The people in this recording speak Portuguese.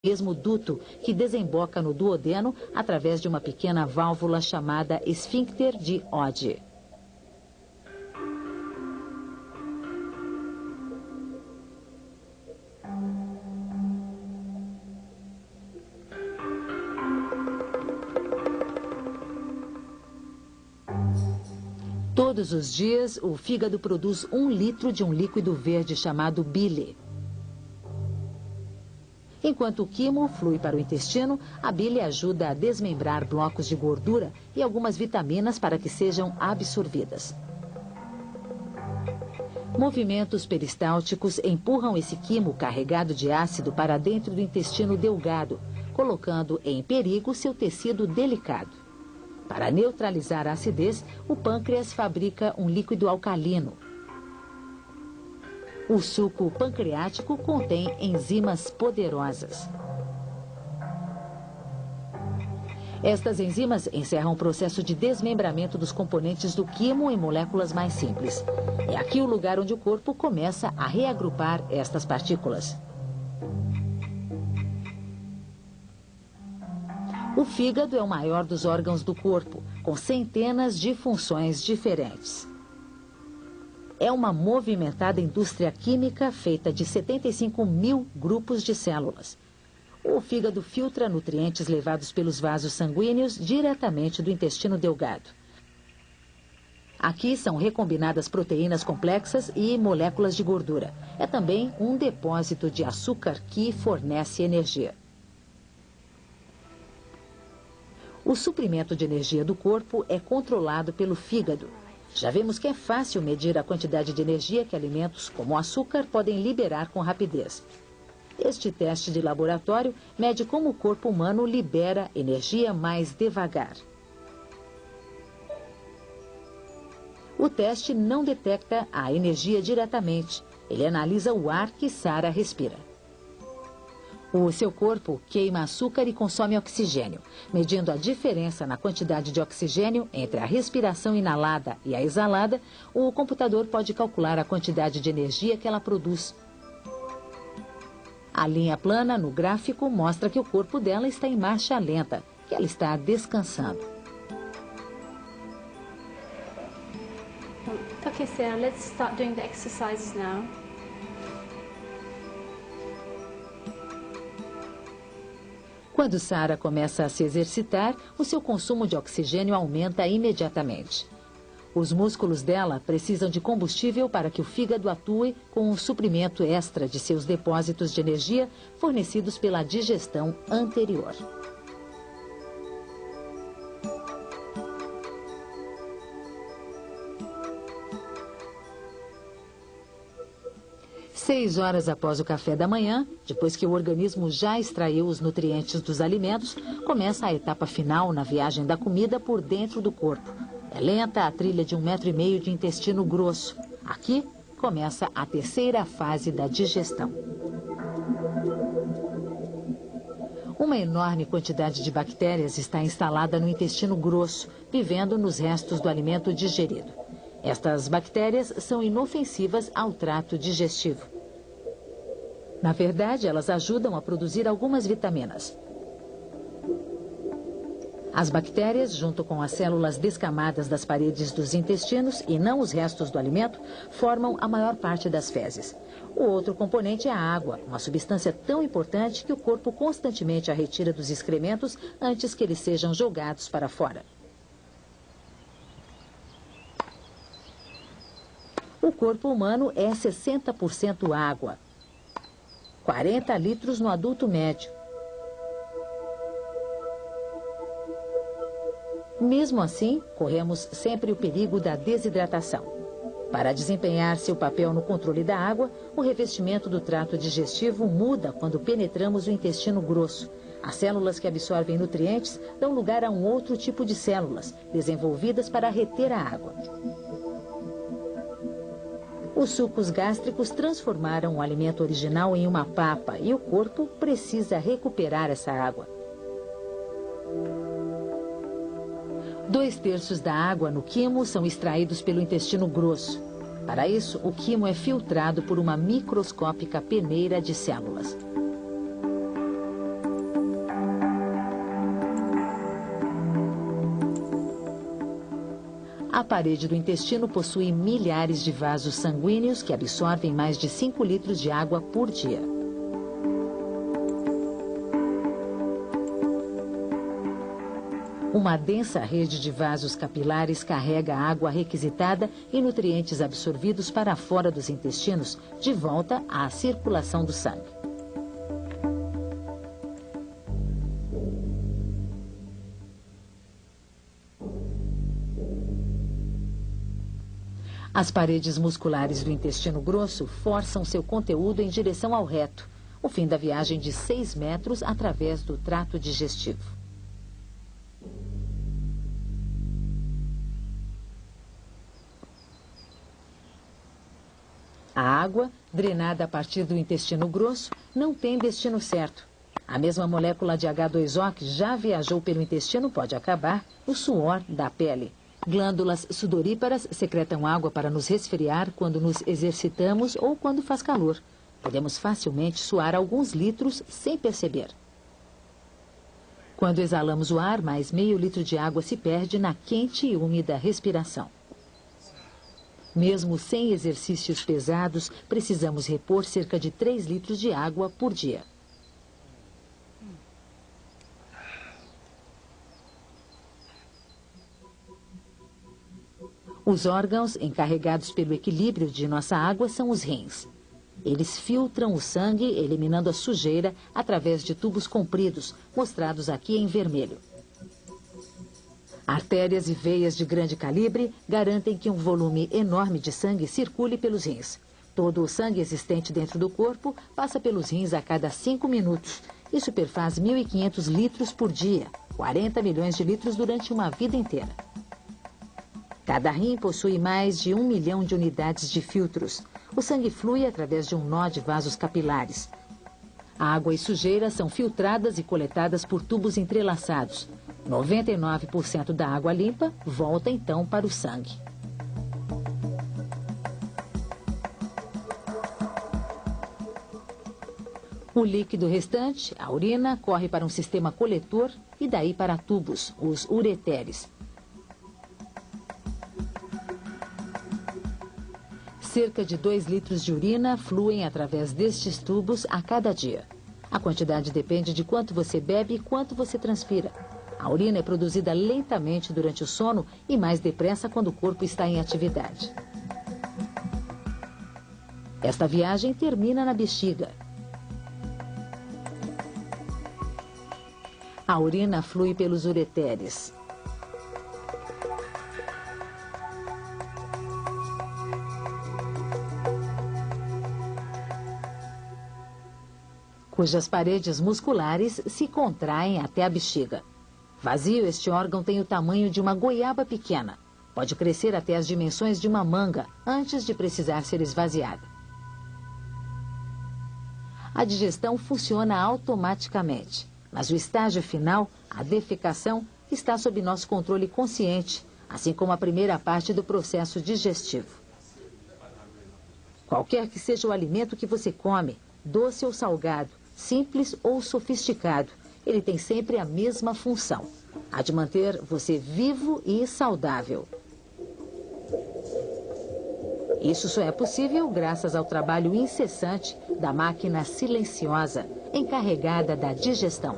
mesmo duto que desemboca no duodeno através de uma pequena válvula chamada esfíncter de Oddi. Todos os dias, o fígado produz 1 litro de um líquido verde chamado bile. Enquanto o quimo flui para o intestino, a bile ajuda a desmembrar blocos de gordura e algumas vitaminas para que sejam absorvidas. Movimentos peristálticos empurram esse quimo carregado de ácido para dentro do intestino delgado, colocando em perigo seu tecido delicado. Para neutralizar a acidez, o pâncreas fabrica um líquido alcalino. O suco pancreático contém enzimas poderosas. Estas enzimas encerram o processo de desmembramento dos componentes do quimo em moléculas mais simples. É aqui o lugar onde o corpo começa a reagrupar estas partículas. O fígado é o maior dos órgãos do corpo, com centenas de funções diferentes. É uma movimentada indústria química feita de 75.000 grupos de células. O fígado filtra nutrientes levados pelos vasos sanguíneos diretamente do intestino delgado. Aqui são recombinadas proteínas complexas e moléculas de gordura. É também um depósito de açúcar que fornece energia. O suprimento de energia do corpo é controlado pelo fígado. Já vimos que é fácil medir a quantidade de energia que alimentos como o açúcar podem liberar com rapidez. Este teste de laboratório mede como o corpo humano libera energia mais devagar. O teste não detecta a energia diretamente. Ele analisa o ar que Sara respira. O seu corpo queima açúcar e consome oxigênio. Medindo a diferença na quantidade de oxigênio entre a respiração inalada e a exalada, o computador pode calcular a quantidade de energia que ela produz. A linha plana no gráfico mostra que o corpo dela está em marcha lenta, que ela está descansando. Okay, Sarah, let's start doing the exercises now. Quando Sara começa a se exercitar, o seu consumo de oxigênio aumenta imediatamente. Os músculos dela precisam de combustível para que o fígado atue com um suprimento extra de seus depósitos de energia fornecidos pela digestão anterior. Seis horas após o café da manhã, depois que o organismo já extraiu os nutrientes dos alimentos, começa a etapa final na viagem da comida por dentro do corpo. É lenta a trilha de 1,5 metro de intestino grosso. Aqui começa a terceira fase da digestão. Uma enorme quantidade de bactérias está instalada no intestino grosso, vivendo nos restos do alimento digerido. Estas bactérias são inofensivas ao trato digestivo. Na verdade, elas ajudam a produzir algumas vitaminas. As bactérias, junto com as células descamadas das paredes dos intestinos e não os restos do alimento, formam a maior parte das fezes. O outro componente é a água, uma substância tão importante que o corpo constantemente a retira dos excrementos antes que eles sejam jogados para fora. O corpo humano é 60% água. 40 litros no adulto médio. Mesmo assim, corremos sempre o perigo da desidratação. Para desempenhar seu papel no controle da água, o revestimento do trato digestivo muda quando penetramos o intestino grosso. As células que absorvem nutrientes dão lugar a um outro tipo de células, desenvolvidas para reter a água. Os sucos gástricos transformaram o alimento original em uma papa e o corpo precisa recuperar essa água. 2/3 da água no quimo são extraídos pelo intestino grosso. Para isso, o quimo é filtrado por uma microscópica peneira de células. A parede do intestino possui milhares de vasos sanguíneos que absorvem mais de 5 litros de água por dia. Uma densa rede de vasos capilares carrega a água requisitada e nutrientes absorvidos para fora dos intestinos, de volta à circulação do sangue. As paredes musculares do intestino grosso forçam seu conteúdo em direção ao reto, o fim da viagem de 6 metros através do trato digestivo. A água, drenada a partir do intestino grosso, não tem destino certo. A mesma molécula de H2O que já viajou pelo intestino pode acabar no suor da pele. Glândulas sudoríparas secretam água para nos resfriar quando nos exercitamos ou quando faz calor. Podemos facilmente suar alguns litros sem perceber. Quando exalamos o ar, mais meio litro de água se perde na quente e úmida respiração. Mesmo sem exercícios pesados, precisamos repor cerca de 3 litros de água por dia. Os órgãos encarregados pelo equilíbrio de nossa água são os rins. Eles filtram o sangue, eliminando a sujeira através de tubos compridos, mostrados aqui em vermelho. Artérias e veias de grande calibre garantem que um volume enorme de sangue circule pelos rins. Todo o sangue existente dentro do corpo passa pelos rins a cada 5 minutos. Isso perfaz 1.500 litros por dia, 40 milhões de litros durante uma vida inteira. Cada rim possui mais de 1 milhão de unidades de filtros. O sangue flui através de um nó de vasos capilares. A água e sujeira são filtradas e coletadas por tubos entrelaçados. 99% da água limpa volta então para o sangue. O líquido restante, a urina, corre para um sistema coletor e daí para tubos, os ureteres. Cerca de 2 litros de urina fluem através destes tubos a cada dia. A quantidade depende de quanto você bebe e quanto você transpira. A urina é produzida lentamente durante o sono e mais depressa quando o corpo está em atividade. Esta viagem termina na bexiga. A urina flui pelos ureteres. Cujas paredes musculares se contraem até a bexiga. Vazio, este órgão tem o tamanho de uma goiaba pequena. Pode crescer até as dimensões de uma manga antes de precisar ser esvaziada. A digestão funciona automaticamente, mas o estágio final, a defecação, está sob nosso controle consciente, assim como a primeira parte do processo digestivo. Qualquer que seja o alimento que você come, doce ou salgado, simples ou sofisticado, ele tem sempre a mesma função, a de manter você vivo e saudável. Isso só é possível graças ao trabalho incessante da máquina silenciosa, encarregada da digestão.